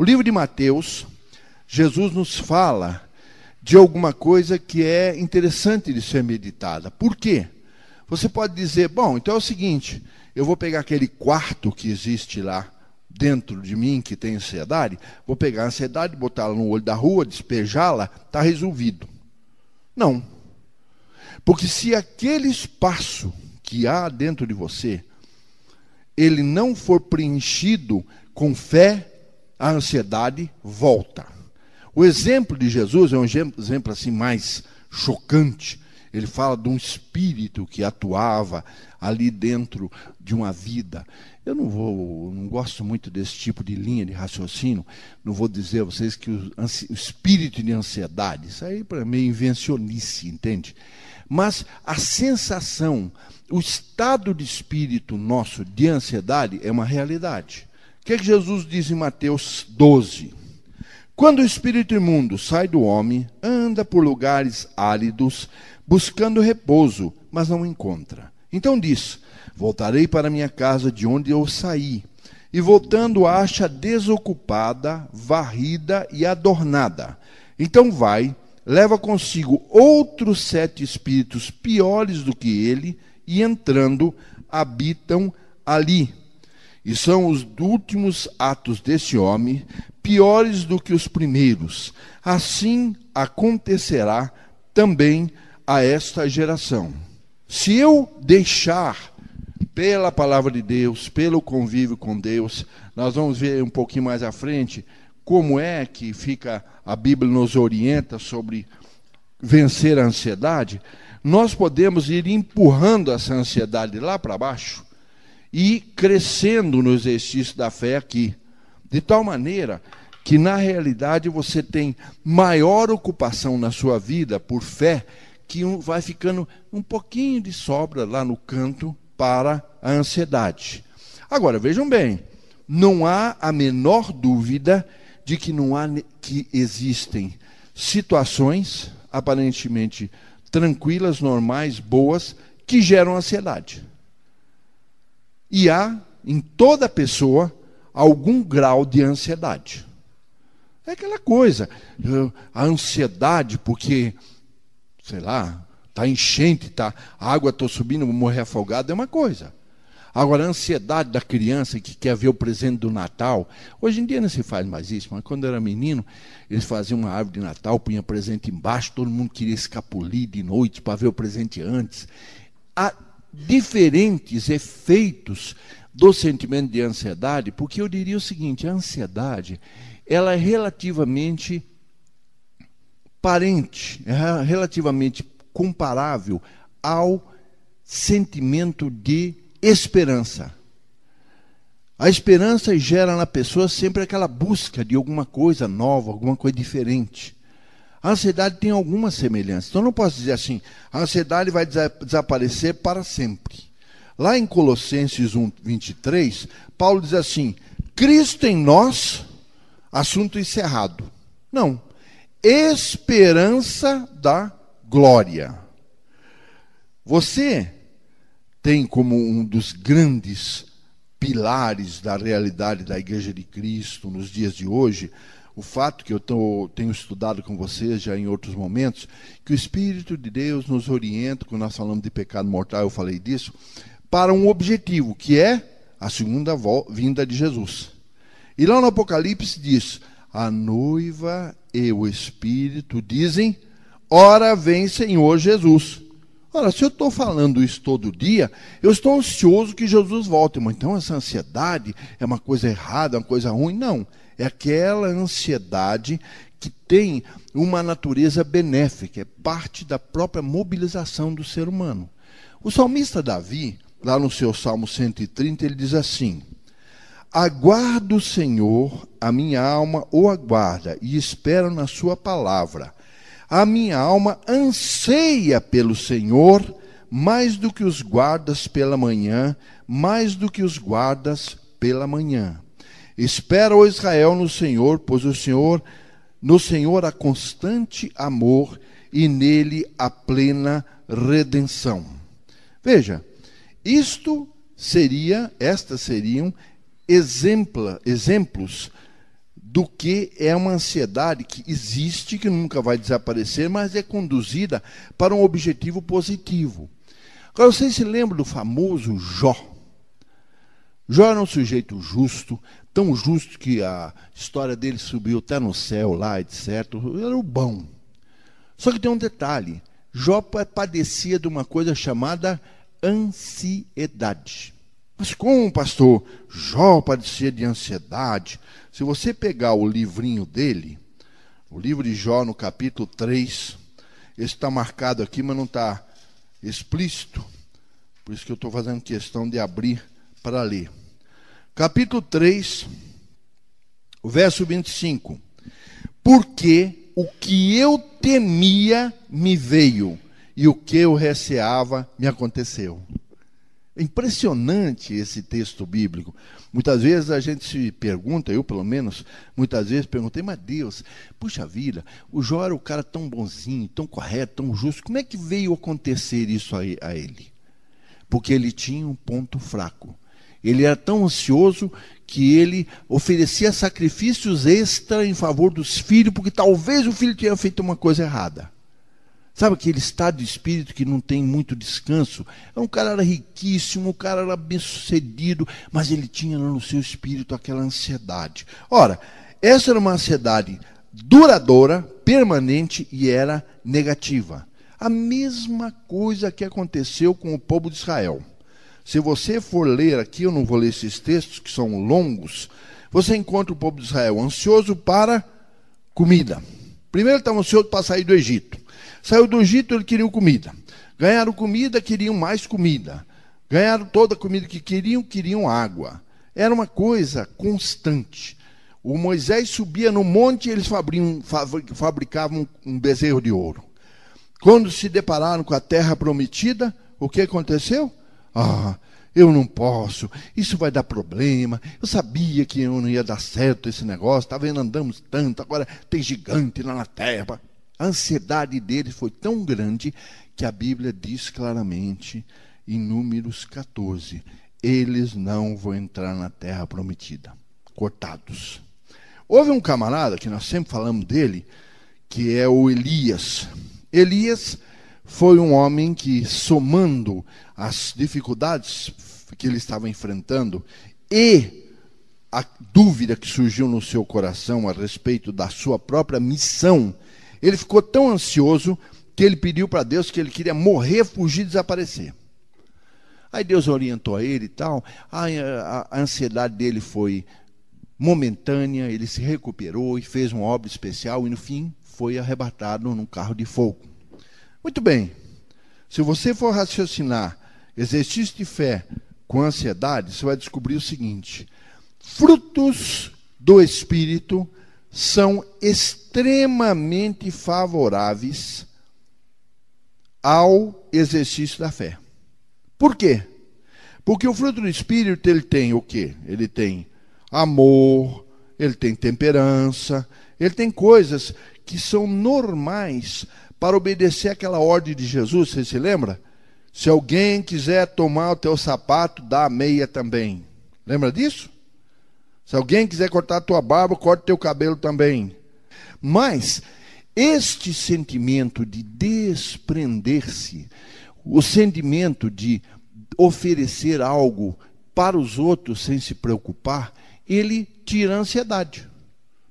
O livro de Mateus, Jesus nos fala de alguma coisa que é interessante de ser meditada. Por quê? Você pode dizer, bom, então é o seguinte, eu vou pegar aquele quarto que existe lá dentro de mim, que tem ansiedade, vou pegar a ansiedade, botá-la no olho da rua, despejá-la, está resolvido. Não. Porque se aquele espaço que há dentro de você, ele não for preenchido com fé, a ansiedade volta. O exemplo de Jesus é um exemplo assim mais chocante. Ele fala de um espírito que atuava ali dentro de uma vida. Eu não gosto muito desse tipo de linha de raciocínio. Não vou dizer a vocês que o espírito de ansiedade, isso aí para mim é invencionice, entende? Mas a sensação, o estado de espírito nosso de ansiedade é uma realidade. O que é que Jesus diz em Mateus 12? Quando o espírito imundo sai do homem, anda por lugares áridos, buscando repouso, mas não encontra. Então diz, voltarei para minha casa de onde eu saí. E voltando, acha desocupada, varrida e adornada. Então vai, leva consigo outros 7 espíritos piores do que ele, e entrando, habitam ali. E são os últimos atos desse homem, piores do que os primeiros. Assim acontecerá também a esta geração. Se eu deixar, pela palavra de Deus, pelo convívio com Deus, nós vamos ver um pouquinho mais à frente como é que fica, a Bíblia nos orienta sobre vencer a ansiedade. Nós podemos ir empurrando essa ansiedade lá para baixo e crescendo no exercício da fé aqui, de tal maneira que na realidade você tem maior ocupação na sua vida por fé, que vai ficando um pouquinho de sobra lá no canto para a ansiedade. Agora, vejam bem, não há a menor dúvida de que existem situações aparentemente tranquilas, normais, boas, que geram ansiedade. E há, em toda pessoa, algum grau de ansiedade. É aquela coisa, a ansiedade porque, sei lá, está enchente, a água está subindo, vou morrer afogado, é uma coisa. Agora, a ansiedade da criança que quer ver o presente do Natal, hoje em dia não se faz mais isso, mas quando eu era menino, eles faziam uma árvore de Natal, punham presente embaixo, todo mundo queria escapulir de noite para ver o presente antes. Há diferentes efeitos do sentimento de ansiedade, porque eu diria o seguinte, a ansiedade, ela é relativamente parente, é relativamente comparável ao sentimento de esperança. A esperança gera na pessoa sempre aquela busca de alguma coisa nova, alguma coisa diferente. A ansiedade tem alguma semelhança. Então, não posso dizer assim, a ansiedade vai desaparecer para sempre. Lá em Colossenses 1:23, Paulo diz assim, Cristo em nós, assunto encerrado. Não. Esperança da glória. Você tem como um dos grandes pilares da realidade da Igreja de Cristo nos dias de hoje, o fato que eu tenho estudado com vocês já em outros momentos, que o Espírito de Deus nos orienta, quando nós falamos de pecado mortal, eu falei disso, para um objetivo, que é a segunda vinda de Jesus. E lá no Apocalipse diz, a noiva e o Espírito dizem, ora vem Senhor Jesus. Ora, se eu estou falando isso todo dia, eu estou ansioso que Jesus volte. Mas então essa ansiedade é uma coisa errada, uma coisa ruim? Não. É aquela ansiedade que tem uma natureza benéfica, é parte da própria mobilização do ser humano. O salmista Davi, lá no seu Salmo 130, ele diz assim, aguardo o Senhor, a minha alma o aguarda, e espero na sua palavra. A minha alma anseia pelo Senhor, mais do que os guardas pela manhã, mais do que os guardas pela manhã. Espera, ó Israel, no Senhor, pois no Senhor há constante amor e nele há plena redenção. Veja, estas seriam exemplos do que é uma ansiedade que existe, que nunca vai desaparecer, mas é conduzida para um objetivo positivo. Agora, vocês se lembram do famoso Jó? Jó era um sujeito justo, tão justo que a história dele subiu até no céu lá, etc. Era o bom. Só que tem um detalhe. Jó padecia de uma coisa chamada ansiedade. Mas como, pastor, Jó padecia de ansiedade? Se você pegar o livrinho dele, o livro de Jó no capítulo 3, esse está marcado aqui, mas não está explícito. Por isso que eu estou fazendo questão de abrir para ler. Capítulo 3, o verso 25. Porque o que eu temia me veio, e o que eu receava me aconteceu. É impressionante esse texto bíblico. Muitas vezes a gente se pergunta, eu pelo menos, muitas vezes perguntei, mas Deus, puxa vida, o Jó era um cara tão bonzinho, tão correto, tão justo, como é que veio acontecer isso a ele? Porque ele tinha um ponto fraco. Ele era tão ansioso que ele oferecia sacrifícios extra em favor dos filhos, porque talvez o filho tenha feito uma coisa errada. Sabe aquele estado de espírito que não tem muito descanso? Um cara era riquíssimo, um cara era bem-sucedido, mas ele tinha no seu espírito aquela ansiedade. Ora, essa era uma ansiedade duradoura, permanente e era negativa. A mesma coisa que aconteceu com o povo de Israel. Se você for ler aqui, eu não vou ler esses textos que são longos, você encontra o povo de Israel ansioso para comida. Primeiro ele estava ansioso para sair do Egito. Saiu do Egito, eles queriam comida. Ganharam comida, queriam mais comida. Ganharam toda a comida que queriam, queriam água. Era uma coisa constante. O Moisés subia no monte e eles fabricavam um bezerro de ouro. Quando se depararam com a terra prometida, o que aconteceu? Eu não posso, isso vai dar problema, eu sabia que eu não ia dar certo esse negócio, está vendo, andamos tanto, agora tem gigante lá na terra. A ansiedade deles foi tão grande que a Bíblia diz claramente, em Números 14, eles não vão entrar na terra prometida, cortados. Houve um camarada, que nós sempre falamos dele, que é o Elias. Elias foi um homem que, somando as dificuldades que ele estava enfrentando e a dúvida que surgiu no seu coração a respeito da sua própria missão, ele ficou tão ansioso que ele pediu para Deus que ele queria morrer, fugir, desaparecer. Aí Deus orientou a ele e tal, a ansiedade dele foi momentânea, ele se recuperou e fez uma obra especial e no fim foi arrebatado num carro de fogo. Muito bem, se você for raciocinar exercício de fé com ansiedade, você vai descobrir o seguinte: frutos do Espírito são extremamente favoráveis ao exercício da fé. Por quê? Porque o fruto do Espírito, ele tem o quê? Ele tem amor, ele tem temperança, ele tem coisas que são normais para obedecer aquela ordem de Jesus. Você se lembra? Se alguém quiser tomar o teu sapato, dá a meia também. Lembra disso? Se alguém quiser cortar a tua barba, corta o teu cabelo também. Mas este sentimento de desprender-se, o sentimento de oferecer algo para os outros sem se preocupar, ele tira a ansiedade.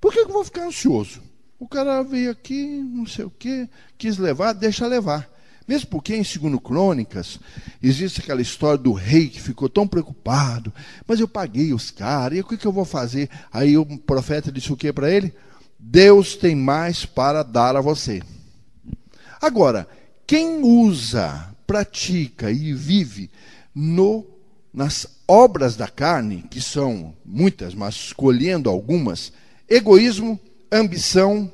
Por que eu vou ficar ansioso? O cara veio aqui, não sei o quê, quis levar, deixa levar. Mesmo porque em 2 Crônicas, existe aquela história do rei que ficou tão preocupado, mas eu paguei os caras, e o que eu vou fazer? Aí o profeta disse o que para ele? Deus tem mais para dar a você. Agora, quem usa, pratica e vive nas obras da carne, que são muitas, mas escolhendo algumas, egoísmo, ambição,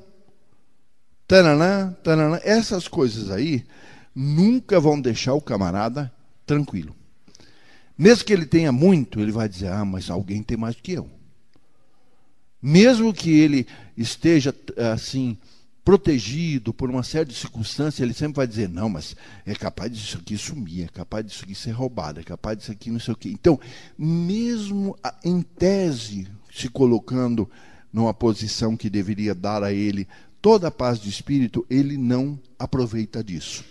essas coisas aí, nunca vão deixar o camarada tranquilo. Mesmo que ele tenha muito, ele vai dizer, mas alguém tem mais do que eu. Mesmo que ele esteja assim, protegido por uma série de circunstâncias, ele sempre vai dizer, não, mas é capaz disso aqui sumir, é capaz disso aqui ser roubado, é capaz disso aqui não sei o quê. Então, mesmo em tese, se colocando numa posição que deveria dar a ele toda a paz de espírito, ele não aproveita disso.